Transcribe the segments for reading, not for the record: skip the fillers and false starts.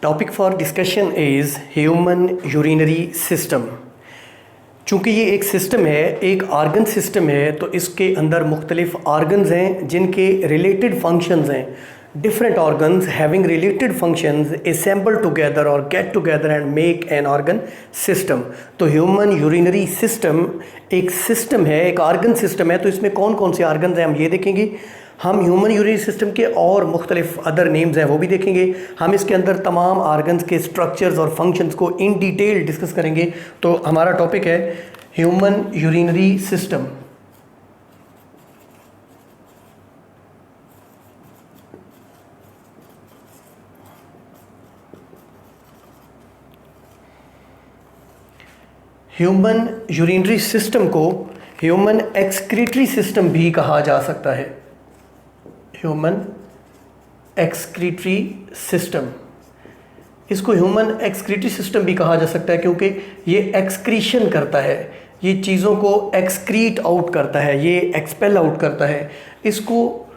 Topic for discussion is human urinary system. चूँकि ये एक सिस्टम है, एक आर्गन सिस्टम है, तो इसके अंदर मुख्तलिफ आर्गन्स हैं जिनके रिलेटेड फंक्शंस हैं। Different organs having related functions assemble together और get together and make an organ system. तो ह्यूमन यूरिनरी सिस्टम एक सिस्टम है, एक आर्गन सिस्टम है। तो इसमें कौन कौन से आर्गन्स हैं हम ये देखेंगे। हम ह्यूमन यूरिनरी सिस्टम के और मुख्तलिफ अदर नेम्स हैं वो भी देखेंगे। हम इसके अंदर तमाम आर्गन्स के स्ट्रक्चर्स और फंक्शंस को इन डिटेल डिस्कस करेंगे। तो हमारा टॉपिक है human urinary system. Human urinary system को ह्यूमन एक्सक्रीटरी सिस्टम भी कहा जा सकता है। ह्यूमन एक्सक्रीटरी सिस्टम, इसको ह्यूमन एक्सक्रीटरी सिस्टम भी कहा जा सकता है क्योंकि ये एक्सक्रीशन करता है, ये चीज़ों को एक्सक्रीट आउट करता है, ये एक्सपेल आउट करता है। इसको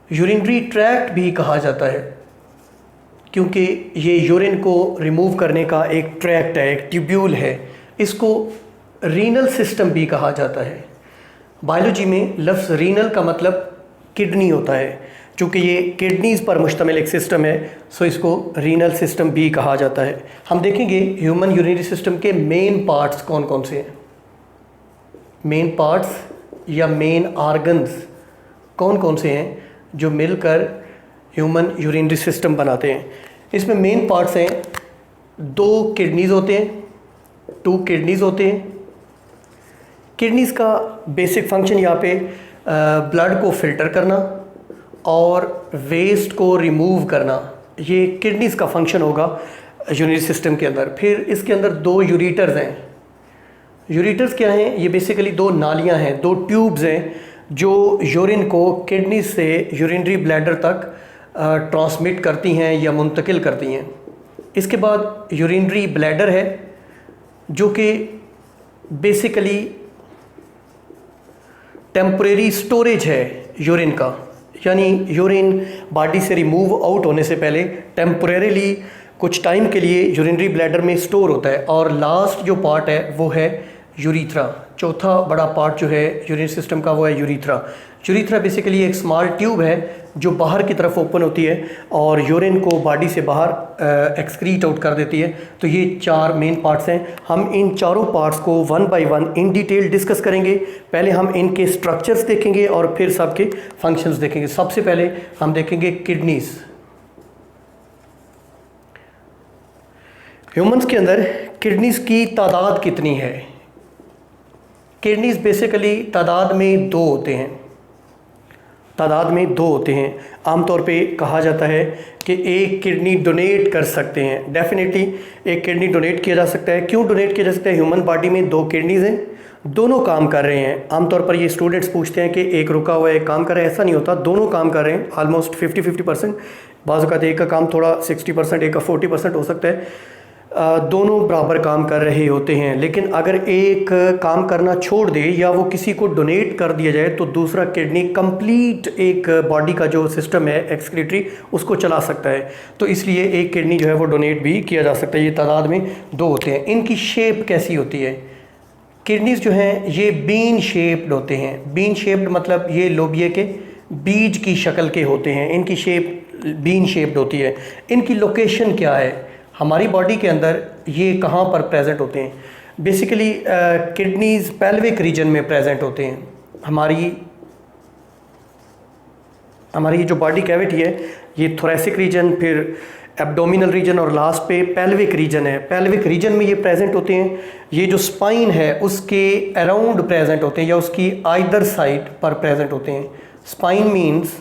यूरिनरी ट्रैक्ट भी कहा जाता है क्योंकि ये यूरिन को रिमूव करने का एक ट्रैक्ट है, एक ट्यूब्यूल है। इसको रीनल सिस्टम भी कहा जाता है। बायोलॉजी में लफ्ज़ रीनल का मतलब किडनी होता है। चूँकि ये किडनीज़ पर मुश्तमिल एक सिस्टम है, सो इसको रीनल सिस्टम भी कहा जाता है। हम देखेंगे ह्यूमन यूरिनरी सिस्टम के मेन पार्ट्स कौन कौन से हैं। मेन पार्ट्स या मेन आर्गन्स कौन कौन से हैं जो मिलकर ह्यूमन यूरिनरी सिस्टम बनाते हैं। इसमें मेन पार्ट्स हैं, 2 किडनीज़ होते हैं, 2 किडनीज़ होते हैं। किडनीज़ का बेसिक फंक्शन यहाँ पे ब्लड को फ़िल्टर करना और वेस्ट को रिमूव करना, ये किडनीज़ का फंक्शन होगा यूरिनरी सिस्टम के अंदर। फिर इसके अंदर 2 यूरिटर्स हैं। यूरिटर्स क्या हैं? ये बेसिकली 2 नालियाँ हैं, 2 ट्यूब्स हैं जो यूरिन को किडनी से यूरिनरी ब्लैडर तक ट्रांसमिट करती हैं या मुंतकिल करती हैं। इसके बाद यूरिनरी ब्लैडर है जो कि बेसिकली टेम्परेरी स्टोरेज है यूरिन का, यानी यूरिन बॉडी से रिमूव आउट होने से पहले टेम्परेरीली कुछ टाइम के लिए यूरिनरी ब्लैडर में स्टोर होता है। और लास्ट जो पार्ट है वो है यूरीथ्रा। चौथा बड़ा पार्ट जो है यूरिन सिस्टम का वो है यूरीथ्रा। यूरीथ्रा बेसिकली एक स्मॉल ट्यूब है जो बाहर की तरफ ओपन होती है और यूरिन को बॉडी से बाहर एक्सक्रीट आउट कर देती है। तो ये 4 मेन पार्ट्स हैं। हम इन चारों पार्ट्स को 1 बाय 1 इन डिटेल डिस्कस करेंगे। पहले हम इनके स्ट्रक्चर्स देखेंगे और फिर सबके फंक्शंस देखेंगे। सबसे पहले हम देखेंगे किडनीज़। ह्यूमंस के अंदर किडनीज़ की तादाद कितनी है? किडनीज़ बेसिकली तादाद में 2 होते हैं। तादाद में 2 होते हैं। आमतौर पे कहा जाता है कि एक किडनी डोनेट कर सकते हैं। डेफिनेटली एक किडनी डोनेट किया जा सकता है। क्यों डोनेट किया जा सकता है? ह्यूमन बॉडी में 2 किडनीज़ हैं, दोनों काम कर रहे हैं। आमतौर पर ये स्टूडेंट्स पूछते हैं कि एक रुका हुआ है एक काम कर रहा है। ऐसा नहीं होता, दोनों काम कर रहे हैं ऑलमोस्ट 50-50%। बाज़ औक़ात एक का काम थोड़ा 60%, एक का 40% हो सकता है। दोनों बराबर काम कर रहे होते हैं। लेकिन अगर एक काम करना छोड़ दे या वो किसी को डोनेट कर दिया जाए तो दूसरा किडनी कंप्लीट एक बॉडी का जो सिस्टम है एक्सक्रीटरी उसको चला सकता है। तो इसलिए एक किडनी जो है वो डोनेट भी किया जा सकता है। ये तादाद में 2 होते हैं। इनकी शेप कैसी होती है? किडनीज़ जो हैं ये बीन शेप्ड होते हैं। बीन शेप्ड मतलब ये लोबिया के बीज की शक्ल के होते हैं। इनकी शेप बीन शेप्ड होती है। इनकी लोकेशन क्या है हमारी बॉडी के अंदर? ये कहाँ पर प्रेजेंट होते हैं? बेसिकली किडनीज़ पेल्विक रीजन में प्रेजेंट होते हैं। हमारी जो बॉडी कैविटी है ये थोरेसिक रीजन, फिर एब्डोमिनल रीजन और लास्ट पे पेल्विक रीजन है। पेल्विक रीजन में ये प्रेजेंट होते हैं। ये जो स्पाइन है उसके अराउंड प्रेजेंट होते हैं या उसकी आइदर साइड पर प्रेजेंट होते हैं। स्पाइन मीन्स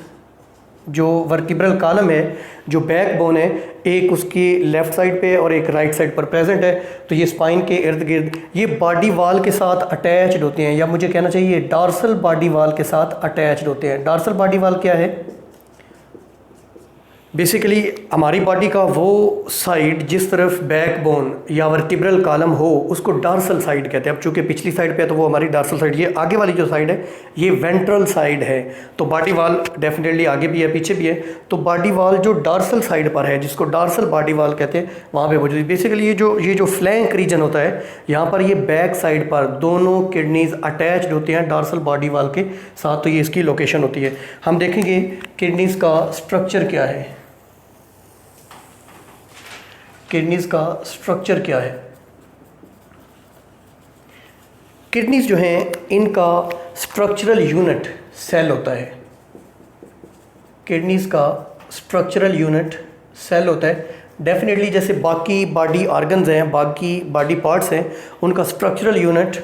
जो वर्टिब्रल कॉलम है, जो बैकबोन है, एक उसकी लेफ़्ट साइड पे और एक राइट साइड पर प्रेजेंट है। तो ये स्पाइन के इर्द गिर्द ये बॉडी वाल के साथ अटैच्ड होते हैं, या मुझे कहना चाहिए डॉर्सल बॉडी वाल के साथ अटैच्ड होते हैं। डॉर्सल बॉडी वाल क्या है? बेसिकली हमारी बॉडी का वो साइड जिस तरफ बैकबोन या वर्टिब्रल कॉलम हो उसको डार्सल साइड कहते हैं। अब चूंकि पिछली साइड पे है तो वो हमारी डार्सल साइड, ये आगे वाली जो साइड है ये वेंट्रल साइड है। तो बॉडी वॉल डेफिनेटली आगे भी है पीछे भी है। तो बॉडी वॉल जो डार्सल साइड पर है जिसको डार्सल बॉडी वॉल कहते हैं वहाँ पे मौजूद है। बेसिकली ये जो फ्लैंक रीजन होता है यहाँ पर ये बैक साइड पर दोनों किडनीज अटैच्ड होते हैं डार्सल बॉडी वॉल के साथ। तो ये इसकी लोकेशन होती है। हम देखेंगे किडनीज का स्ट्रक्चर क्या है। किडनीज का स्ट्रक्चर क्या है। किडनीज जो हैं इनका स्ट्रक्चरल यूनिट सेल होता है। किडनीज का स्ट्रक्चरल यूनिट सेल होता है। डेफिनेटली जैसे बाकी बॉडी ऑर्गन्स हैं, बाकी बॉडी पार्ट्स हैं, उनका स्ट्रक्चरल यूनिट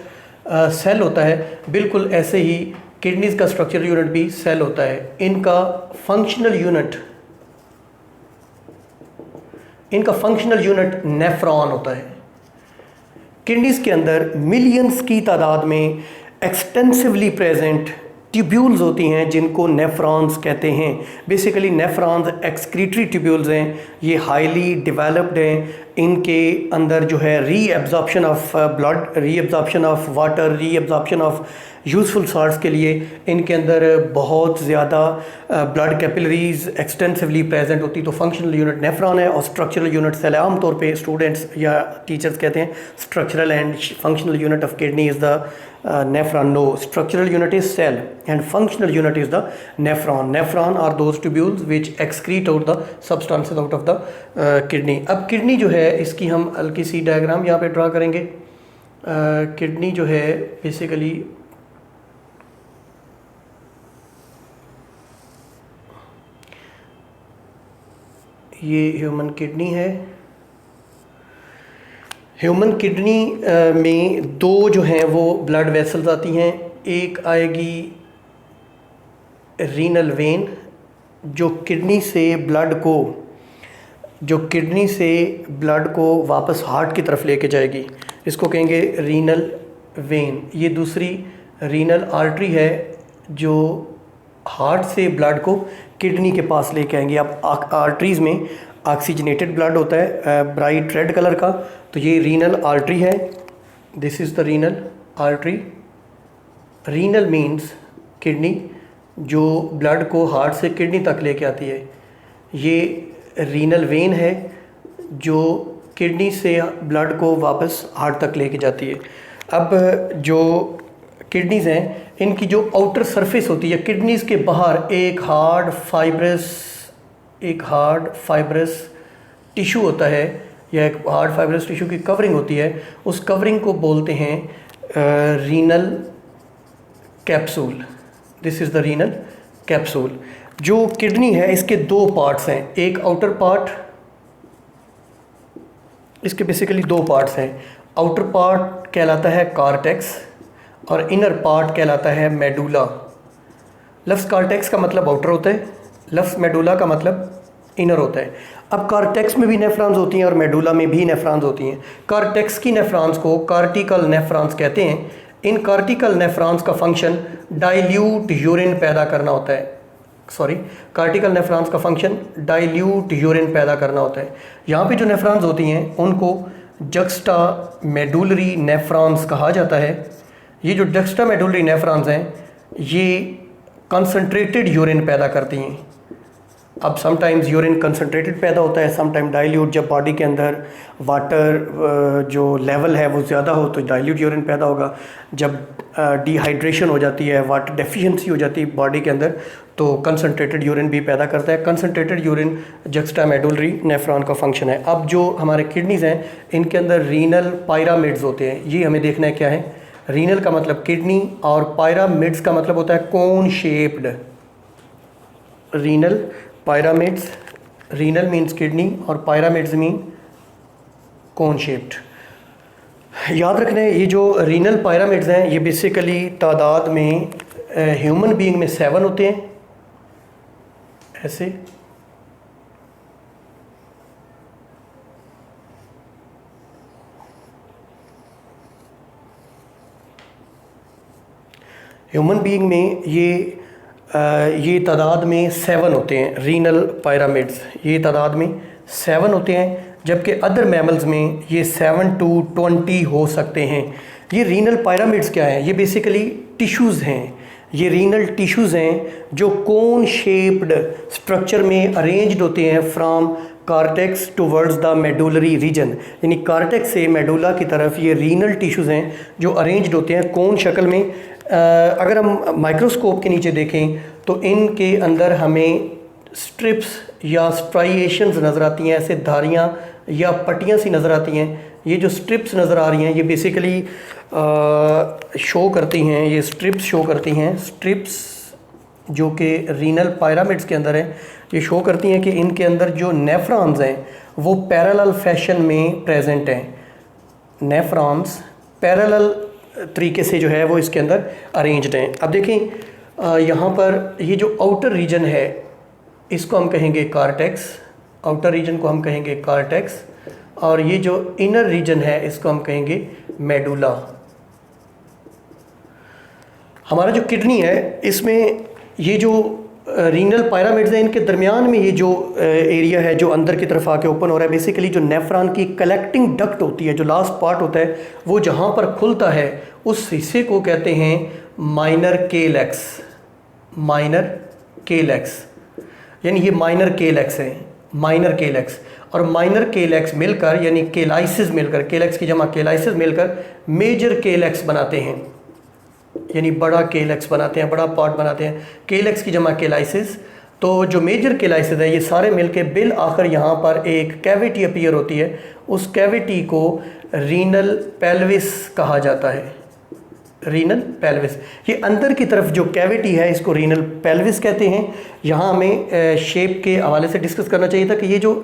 सेल होता है, बिल्कुल ऐसे ही किडनीज का स्ट्रक्चरल यूनिट भी सेल होता है। इनका फंक्शनल यूनिट नेफ्रॉन होता है। किडनीज के अंदर मिलियंस की तादाद में एक्सटेंसिवली प्रेजेंट ट्यूब्यूल्स होती हैं जिनको नेफ्रॉन्स कहते हैं। बेसिकली नेफ्रॉन्स एक्सक्रीटरी ट्यूब्यूल्स हैं, ये हाईली डेवलप्ड हैं। इनके अंदर जो है reabsorption of blood, reabsorption of water, reabsorption of useful salts के लिए इनके अंदर बहुत ज़्यादा ब्लड कैपिलरीज एक्सटेंसिवली प्रेजेंट होती। तो फंक्शनल यूनिट नेफ्रॉन है और स्ट्रक्चरल यूनिट सेल है। आमतौर पे स्टूडेंट्स या टीचर्स कहते हैं structural and functional unit of kidney is the nephron. No, structural unit is cell and functional unit is the nephron. Nephron are those tubules which excrete out the substances out of the kidney. अब kidney जो है इसकी हम हल्की C diagram यहाँ पे draw करेंगे। Kidney जो है बेसिकली ये ह्यूमन किडनी है। ह्यूमन किडनी में दो जो हैं वो ब्लड वेसल्स आती हैं। एक आएगी रीनल वेन जो किडनी से ब्लड को वापस हार्ट की तरफ लेके जाएगी, इसको कहेंगे रीनल वेन। ये दूसरी रीनल आर्टरी है जो हार्ट से ब्लड को किडनी के पास लेके आएंगे। अब आर्टरीज़ में ऑक्सीजनेटेड ब्लड होता है ब्राइट रेड कलर का, तो ये रीनल आर्टरी है। This is the renal artery. Renal means kidney, जो ब्लड को हार्ट से किडनी तक लेके आती है। ये रीनल वेन है जो किडनी से ब्लड को वापस हार्ट तक लेके जाती है। अब जो किडनीज़ हैं इनकी जो आउटर सरफेस होती है, किडनीज़ के बाहर एक हार्ड फाइब्रस टिश्यू होता है या एक हार्ड फाइब्रस टिश्यू की कवरिंग होती है। उस कवरिंग को बोलते हैं renal capsule. This is the renal capsule. जो किडनी है इसके दो पार्ट्स हैं, एक आउटर पार्ट, इसके बेसिकली दो पार्ट्स हैं। आउटर पार्ट कहलाता है कॉर्टेक्स और इनर पार्ट कहलाता है मेडुला। लफ्ज़ कॉर्टेक्स का मतलब आउटर होता है, लफ्ज़ मेडुला का मतलब इनर होता है। अब कॉर्टेक्स में भी नेफ्रॉन्स होती हैं और मेडुला में भी नेफ्रॉन्स होती हैं। कॉर्टेक्स की नेफ्रॉन्स को कार्टिकल नेफ्रॉन्स कहते हैं। इन कार्टिकल नेफ्रॉन्स का फंक्शन डाइल्यूट यूरिन पैदा करना होता है। कार्टिकल नेफ्रॉन्स का फंक्शन डाइल्यूट यूरिन पैदा करना होता है। यहाँ पे जो नेफ्रॉन्स होती हैं उनको जक्स्टा मेडुलरी नेफ्रॉन्स कहा जाता है। ये जो जक्स्टा मेडुलरी नेफ्रॉन्स हैं ये कंसनट्रेटेड यूरिन पैदा करती हैं। अब समटाइम्स यूरिन कंसनट्रेटेड पैदा होता है, समटाइम डाइल्यूट। जब बॉडी के अंदर वाटर जो लेवल है वो ज़्यादा हो तो डाइल्यूट यूरिन पैदा होगा। जब डिहाइड्रेशन हो जाती है, वाटर डेफिशिएंसी हो जाती है बॉडी के अंदर, तो कंसनट्रेटेड यूरिन भी पैदा करता है। कंसनट्रेटेड यूरिन जक्स्टामेडुलरी नेफ्रॉन का फंक्शन है। अब जो हमारे किडनीज़ हैं इनके अंदर रीनल पायरामिड्स होते हैं। ये हमें देखना है क्या है। रीनल का मतलब किडनी और पायरामिड्स का मतलब होता है cone shaped. Renal pyramids, renal means kidney और पायरामिड्स मीन कोन शेप्ड। याद रखना है ये जो रीनल पायरामिड्स हैं ये बेसिकली तादाद में ह्यूमन बीइंग में 7 होते हैं ऐसे। ह्यूमन बीइंग में ये ये तादाद में 7 होते हैं रीनल पिरामिड्स, ये तादाद में 7 होते हैं, जबकि अदर मैमल्स में ये 7 to 20 हो सकते हैं। ये रीनल पिरामिड्स क्या है? ये बेसिकली टिश्यूज़ हैं, ये रीनल टिश्यूज़ हैं जो कोन शेप्ड स्ट्रक्चर में अरेंज्ड होते हैं from cortex towards the medullary region, यानी कार्टेक्स से मेडुला की तरफ ये रीनल टिश्यूज़ हैं जो अरेंज्ड होते हैं कोन शक्ल में। अगर हम माइक्रोस्कोप के नीचे देखें तो इनके अंदर हमें स्ट्रिप्स या स्ट्राइएशंस नज़र आती हैं, ऐसे धारियाँ या पट्टियाँ सी नज़र आती हैं। ये जो स्ट्रिप्स नज़र आ रही हैं ये बेसिकली शो करती हैं, ये स्ट्रिप्स शो करती हैं, स्ट्रिप्स जो कि रीनल पिरामिड्स के अंदर है, ये शो करती हैं कि इनके अंदर जो नेफ्रॉन्स हैं वो पैरेलल फैशन में प्रेजेंट हैं। नेफ्रॉन्स पैरेलल तरीके से जो है वो इसके अंदर अरेंज्ड हैं। अब देखें यहाँ पर ये जो आउटर रीजन है इसको हम कहेंगे कार्टेक्स, आउटर रीजन को हम कहेंगे कार्टेक्स, और ये जो इनर रीजन है इसको हम कहेंगे मेडुला। हमारा जो किडनी है इसमें ये जो रीनल पिरामिड्स हैं इनके दरमियान में ये जो एरिया है जो अंदर की तरफ आके ओपन हो रहा है, बेसिकली जो नेफ्रॉन की कलेक्टिंग डक्ट होती है, जो लास्ट पार्ट होता है वो जहाँ पर खुलता है उस हिस्से को कहते हैं माइनर केलेक्स। माइनर केलेक्स यानी ये माइनर केलेक्स है, माइनर केलेक्स। और माइनर केलेक्स मिलकर यानी केलाइसिस मिलकर, केलेक्स की जमा केलाइसिस मिलकर मेजर केलेक्स बनाते हैं, यानी बड़ा केलेक्स बनाते हैं, बड़ा पार्ट बनाते हैं। केलेक्स की जमा केलाइसिस। तो जो मेजर केलाइसिस है ये सारे मिलके बिल आखिर यहाँ पर एक कैविटी अपीयर होती है, उस कैविटी को रीनल पेल्विस कहा जाता है। रीनल पेल्विस, ये अंदर की तरफ जो कैविटी है इसको रीनल पेल्विस कहते हैं। यहाँ हमें शेप के हवाले से डिस्कस करना चाहिए था कि ये जो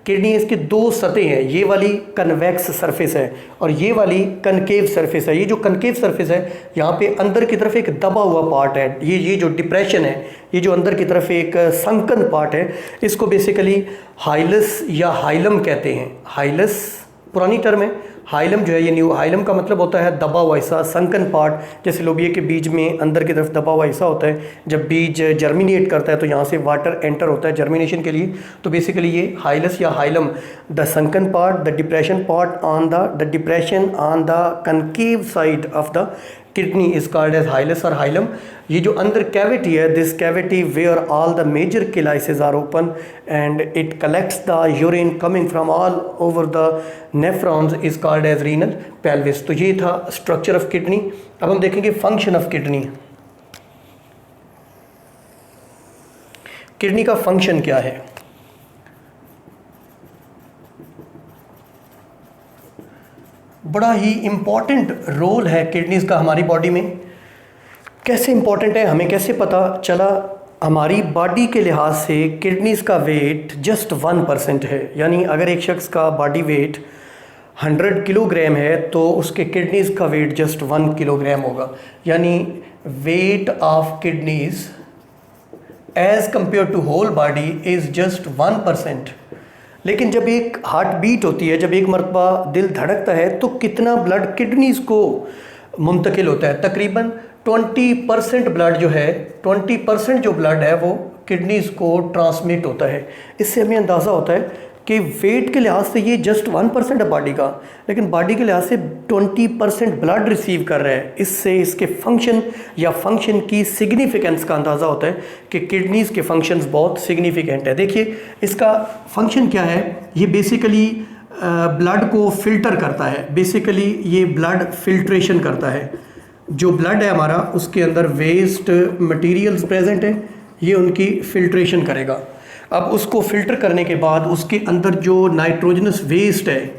किडनी है इसकी 2 सतहें हैं, ये वाली कन्वेक्स सरफेस है और ये वाली कनकेव सरफेस है। ये जो कनकेव सरफेस है यहाँ पे अंदर की तरफ एक दबा हुआ पार्ट है, ये जो डिप्रेशन है, ये जो अंदर की तरफ एक संकन पार्ट है, इसको बेसिकली हाइलस या हाइलम कहते हैं। हाइलस पुरानी टर्म है, हाइलम जो है ये न्यू। हाइलम का मतलब होता है दबा हुआ हिस्सा, संकन पार्ट। जैसे लोबिया के बीज में अंदर की तरफ दबा हुआ हिस्सा होता है, जब बीज जर्मिनेट करता है तो यहाँ से वाटर एंटर होता है जर्मिनेशन के लिए। तो बेसिकली ये हाइलस या hilum, the sunken part, the depression part on the depression on the concave side of the kidney is called as hilus और हाइलम। ये जो अंदर कैविटी है, this cavity where all the major calyces are open and it collects the urine coming from all over the nephrons is called as renal pelvis. तो ये था structure of kidney. अब हम देखेंगे फंक्शन ऑफ किडनी। किडनी का function क्या है? बड़ा ही इम्पॉर्टेंट रोल है किडनीज़ का हमारी बॉडी में। कैसे इम्पॉर्टेंट है, हमें कैसे पता चला? हमारी बॉडी के लिहाज से किडनीज़ का वेट जस्ट 1% है, यानी अगर एक शख्स का बॉडी वेट 100 किलोग्राम है तो उसके किडनीज़ का वेट जस्ट 1 किलोग्राम होगा। यानी weight of kidneys as compare to whole body is just 1%। लेकिन जब एक हार्ट बीट होती है, जब एक मरतबा दिल धड़कता है तो कितना ब्लड किडनीज़ को मुंतकिल होता है? तकरीबन 20% ब्लड जो है, 20% जो ब्लड है वो किडनीज़ को ट्रांसमिट होता है। इससे हमें अंदाज़ा होता है कि वेट के लिहाज से ये जस्ट 1% है बॉडी का, लेकिन बॉडी के लिहाज से 20% ब्लड रिसीव कर रहा है। इससे इसके फंक्शन या फंक्शन की सिग्निफिकेंस का अंदाज़ा होता है कि किडनीज़ के फंक्शंस बहुत सिग्निफिकेंट है। देखिए इसका फंक्शन क्या है, ये बेसिकली ब्लड को फिल्टर करता है। बेसिकली ये ब्लड फिल्ट्रेशन करता है। जो ब्लड है हमारा उसके अंदर वेस्ट मटेरियल्स प्रेजेंट हैं, ये उनकी फिल्ट्रेशन करेगा। अब उसको फ़िल्टर करने के बाद उसके अंदर जो नाइट्रोजनस वेस्ट है,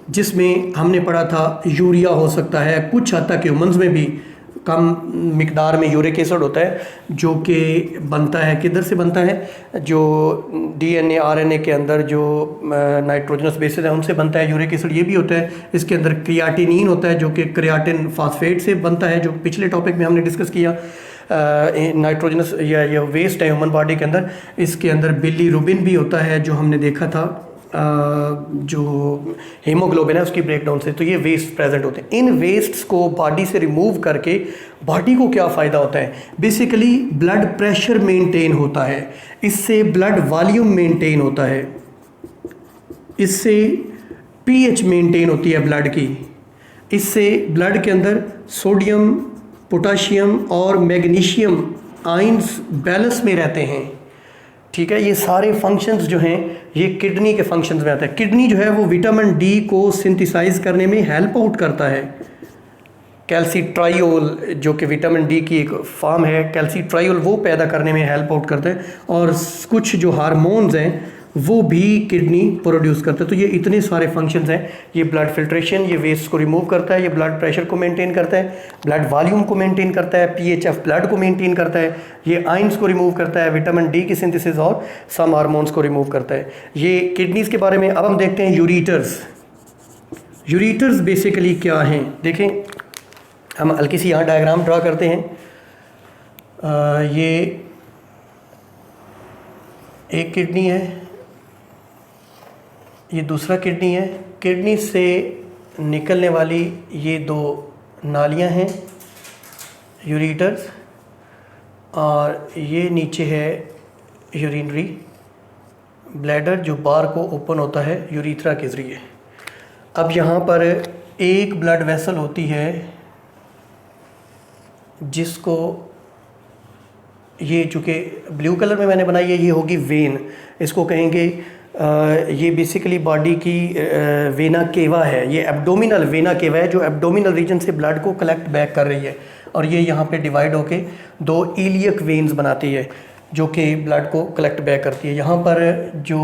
जिसमें हमने पढ़ा था यूरिया हो सकता है, कुछ हद तक ह्यूमन्स में भी कम मिकदार में यूरिक एसिड होता है, जो कि बनता है, किधर से बनता है? जो डीएनए आरएनए के अंदर जो नाइट्रोजनस बेसेस है उनसे बनता है यूरिक एसिड। ये भी होता है, इसके अंदर क्रियाटिनिन होता है जो कि क्रियाटिन फास्फेट से बनता है, जो पिछले टॉपिक में हमने डिस्कस किया। नाइट्रोजनस या वेस्ट है ह्यूमन बॉडी के अंदर, इसके अंदर बिलीरुबिन भी होता है जो हमने देखा था जो हीमोग्लोबिन है उसकी ब्रेकडाउन से, तो ये वेस्ट प्रेजेंट होते हैं। इन वेस्ट्स को बॉडी से रिमूव करके बॉडी को क्या फ़ायदा होता है, बेसिकली ब्लड प्रेशर मेंटेन होता है, इससे ब्लड वॉल्यूम मेंटेन होता है, इससे पीएच मेंटेन होती है ब्लड की, इससे ब्लड के अंदर सोडियम, पोटाशियम और मैग्नीशियम आयंस बैलेंस में रहते हैं। ठीक है, ये सारे फंक्शंस जो हैं ये किडनी के फंक्शंस में आते हैं। किडनी जो है वो विटामिन डी को सिंथेसाइज करने में हेल्प आउट करता है। कैल्सीट्रायोल जो कि विटामिन डी की एक फॉर्म है, कैल्सीट्रायोल वो पैदा करने में हेल्प आउट करता है, और कुछ जो हार्मोन्स हैं वो भी किडनी प्रोड्यूस करता है। तो ये इतने सारे फंक्शंस हैं। ये ब्लड फिल्ट्रेशन, ये वेस्ट को रिमूव करता है, ये ब्लड प्रेशर को मेंटेन करता है, ब्लड वॉल्यूम को मेंटेन करता है, पीएचएफ ब्लड को मेंटेन करता है, ये आयंस को रिमूव करता है, विटामिन डी की सिंथेसिस और सम हार्मोन्स को रिमूव करता है। ये किडनीज के बारे में। अब हम देखते हैं यूरेटर्स। यूरेटर्स बेसिकली क्या हैं, देखें हम हल्की सी यहाँ डायग्राम ड्रा करते हैं। ये एक किडनी है, ये दूसरा किडनी है। किडनी से निकलने वाली ये दो नालियां हैं यूरेटर्स, और ये नीचे है यूरिनरी ब्लैडर जो बार को ओपन होता है यूरेथ्रा के ज़रिए। अब यहाँ पर एक ब्लड वेसल होती है जिसको, ये चूँकि ब्लू कलर में मैंने बनाई है, ये होगी वेन, इसको कहेंगे ये बेसिकली बॉडी की वेना केवा है, ये एब्डोमिनल वेना केवा है जो एब्डोमिनल रीजन से ब्लड को कलेक्ट बैक कर रही है, और ये यहाँ पे डिवाइड होके दो इलियक वेन्स बनाती है जो कि ब्लड को कलेक्ट बैक करती है। यहाँ पर जो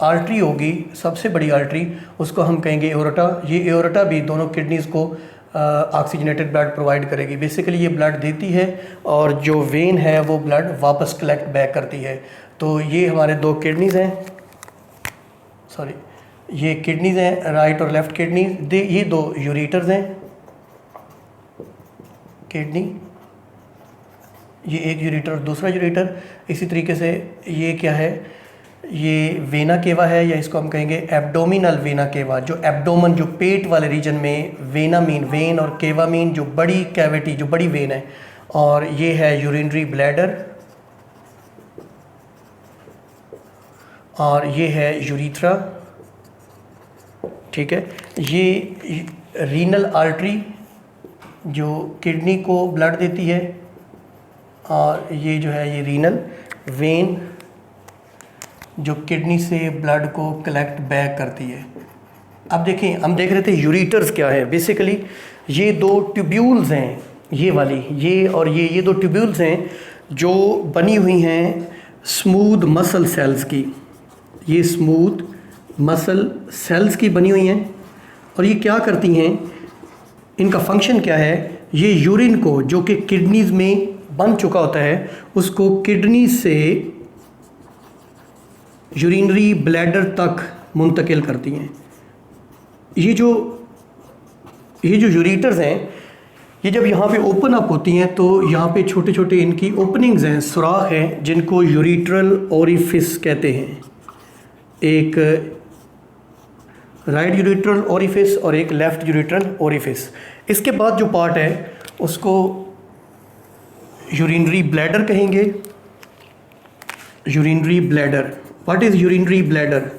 आर्टरी होगी, सबसे बड़ी आर्टरी, उसको हम कहेंगे एओर्टा। ये एओर्टा भी दोनों किडनीज़ को ऑक्सीजनेटेड ब्लड प्रोवाइड करेगी। बेसिकली ये ब्लड देती है और जो वेन है वो ब्लड वापस कलेक्ट बैक करती है। तो ये हमारे दो किडनीज़ हैं, सॉरी ये किडनीज़ हैं, राइट और लेफ़्ट किडनीज। ये दो यूरेटर्स हैं, किडनी, ये एक यूरेटर और दूसरा यूरेटर। इसी तरीके से ये क्या है, ये वेना केवा है, या इसको हम कहेंगे एब्डोमिनल वेना केवा, जो एब्डोमन, जो पेट वाले रीजन में वेना मीन वेन और केवा मीन जो बड़ी कैविटी, जो बड़ी वेन है। और ये है यूरिनरी ब्लैडर, और ये है यूरेथ्रा। ठीक है, ये रीनल आर्टरी जो किडनी को ब्लड देती है, और ये जो है ये रीनल वेन जो किडनी से ब्लड को कलेक्ट बैक करती है। अब देखें, हम देख रहे थे यूरेटर्स क्या है। बेसिकली ये दो ट्यूब्यूल्स हैं, ये वाली, ये और ये दो ट्यूब्यूल्स हैं जो बनी हुई हैं स्मूथ मसल सेल्स की। ये स्मूथ मसल सेल्स की बनी हुई हैं, और ये क्या करती हैं, इनका फंक्शन क्या है, ये यूरिन को जो कि किडनीज़ में बन चुका होता है उसको किडनी से यूरिनरी ब्लैडर तक मुंतकिल करती हैं। ये जो यूरेटर्स हैं, ये जब यहाँ पे ओपन अप होती हैं तो यहाँ पे छोटे छोटे इनकी ओपनिंग्स हैं, सुराख हैं, जिनको यूरेट्रल ओरिफिस कहते हैं। एक राइट यूरेट्रल ओरिफिस और एक लेफ़्ट यूरेट्रल ओरिफिस। इसके बाद जो पार्ट है उसको यूरिनरी ब्लैडर कहेंगे। Urinary bladder, what is urinary bladder?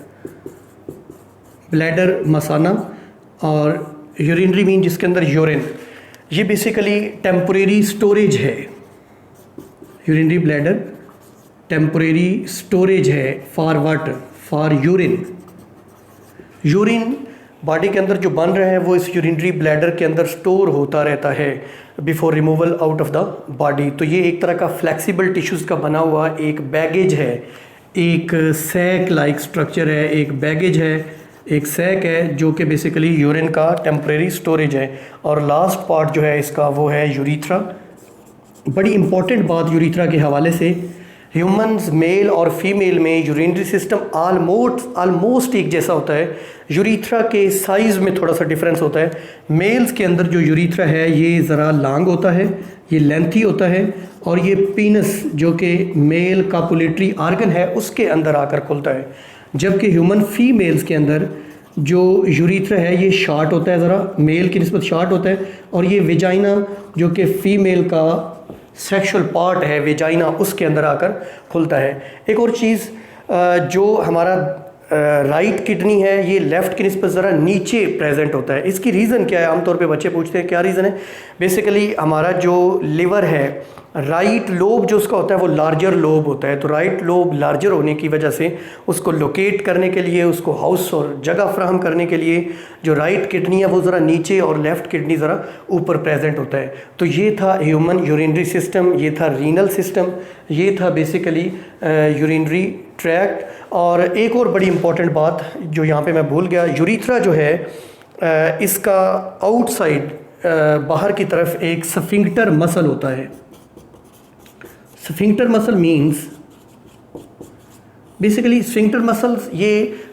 Bladder मसाना, और यूरिनरी मीन जिसके अंदर यूरिन, ये बेसिकली टेम्परेरी स्टोरेज है। यूरिनरी ब्लैडर टेम्परेरी स्टोरेज है for water, for urine. Urine body के अंदर जो बन रहा है वो इस यूरिनरी ब्लैडर के अंदर स्टोर होता रहता है before removal out of the body. तो ये एक तरह का फ्लेक्सिबल टिश्यूज़ का बना हुआ एक बैगेज है, एक सैक लाइक स्ट्रक्चर है, एक बैगेज है, एक सैक है जो कि बेसिकली यूरिन का टेम्परेरी स्टोरेज है। और लास्ट पार्ट जो है इसका वो है यूरेथ्रा। बड़ी इंपॉर्टेंट बात यूरेथ्रा के हवाले से, ह्यूमंस मेल और फीमेल में यूरिनरी सिस्टम आलमोस्ट एक जैसा होता है। यूरेथ्रा के साइज़ में थोड़ा सा डिफरेंस होता है। मेल्स के अंदर जो यूरेथ्रा है ये ज़रा लॉन्ग होता है, ये लेंथी होता है, और ये पीनस जो कि मेल कापुलेटरी आर्गन है उसके अंदर आकर खुलता है। जबकि ह्यूमन फीमेल्स के अंदर जो यूरिथ्रा है ये शॉर्ट होता है, ज़रा मेल की निस्बत शॉर्ट होता है, और ये वेजाइना जो कि फ़ीमेल का सेक्सुअल पार्ट है, वेजाइना, उसके अंदर आकर खुलता है। एक और चीज़, जो हमारा राइट किडनी है ये लेफ़्ट की निस्बत ज़रा नीचे प्रेजेंट होता है। इसकी रीज़न क्या है? आमतौर पे बच्चे पूछते हैं क्या रीज़न है। बेसिकली हमारा जो लिवर है, राइट लोब जो उसका होता है वो लार्जर लोब होता है, तो राइट लोब लार्जर होने की वजह से उसको लोकेट करने के लिए, उसको हाउस और जगह फ्राहम करने के लिए जो राइट किडनी है वो ज़रा नीचे और लेफ़्ट किडनी ज़रा ऊपर प्रेजेंट होता है। तो ये था ह्यूमन यूरिनरी सिस्टम, ये था रीनल सिस्टम, ये था बेसिकली यूरिनरी ट्रैक्ट। और एक और बड़ी इंपॉर्टेंट बात जो यहाँ पे मैं भूल गया, यूरिथ्रा जो है इसका आउटसाइड बाहर की तरफ एक स्फिंक्टर मसल होता है। Sphincter muscle means basically sphincter muscles ये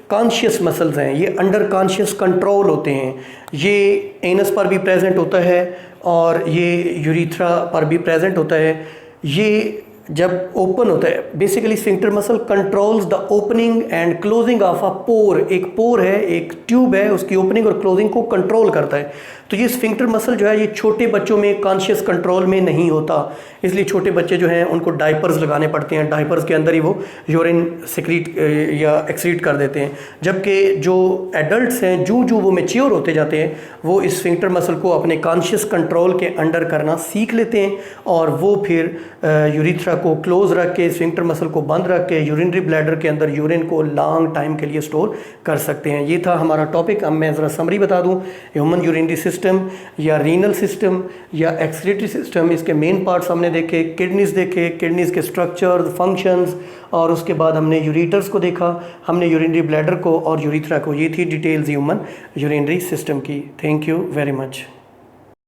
कॉन्शियस मसल्स हैं, ये अंडर कॉन्शियस कंट्रोल होते हैं। ये एनस पर भी प्रेजेंट होता है और ये यूरिथ्रा पर भी प्रेजेंट होता है। ये जब ओपन होता है, basically sphincter muscle controls the opening and closing of a pore. एक पोर है, एक ट्यूब है, उसकी ओपनिंग और क्लोजिंग को कंट्रोल करता है। तो ये स्फिंक्टर मसल जो है ये छोटे बच्चों में कॉन्शियस कंट्रोल में नहीं होता, इसलिए छोटे बच्चे जो हैं उनको डायपर्स लगाने पड़ते हैं, डायपर्स के अंदर ही वो यूरिन सिक्रीट या एक्सक्रीट कर देते हैं। जबकि जो एडल्ट्स हैं, जो वो मैच्योर होते जाते हैं, वो इस स्फिंक्टर मसल को अपने कॉन्शियस कंट्रोल के अंडर करना सीख लेते हैं और वो फिर यूरिथ्रा को क्लोज रख के, स्फिंक्टर मसल को बंद रख के यूरिनरी ब्लैडर के अंदर यूरिन को लॉन्ग टाइम के लिए स्टोर कर सकते हैं। ये था हमारा टॉपिक। अब मैं ज़रा समरी बता दूं, ह्यूमन यूरिनरी सिस्टम या रीनल सिस्टम या एक्सक्रीटरी सिस्टम, इसके मेन पार्ट्स हमने देखे, किडनीज देखे, किडनीज के स्ट्रक्चर, फंक्शंस, और उसके बाद हमने यूरिटर्स को देखा, हमने यूरिनरी ब्लैडर को और यूरिथ्रा को। ये थी डिटेल्स ह्यूमन यूरिनरी सिस्टम की। Thank you very much.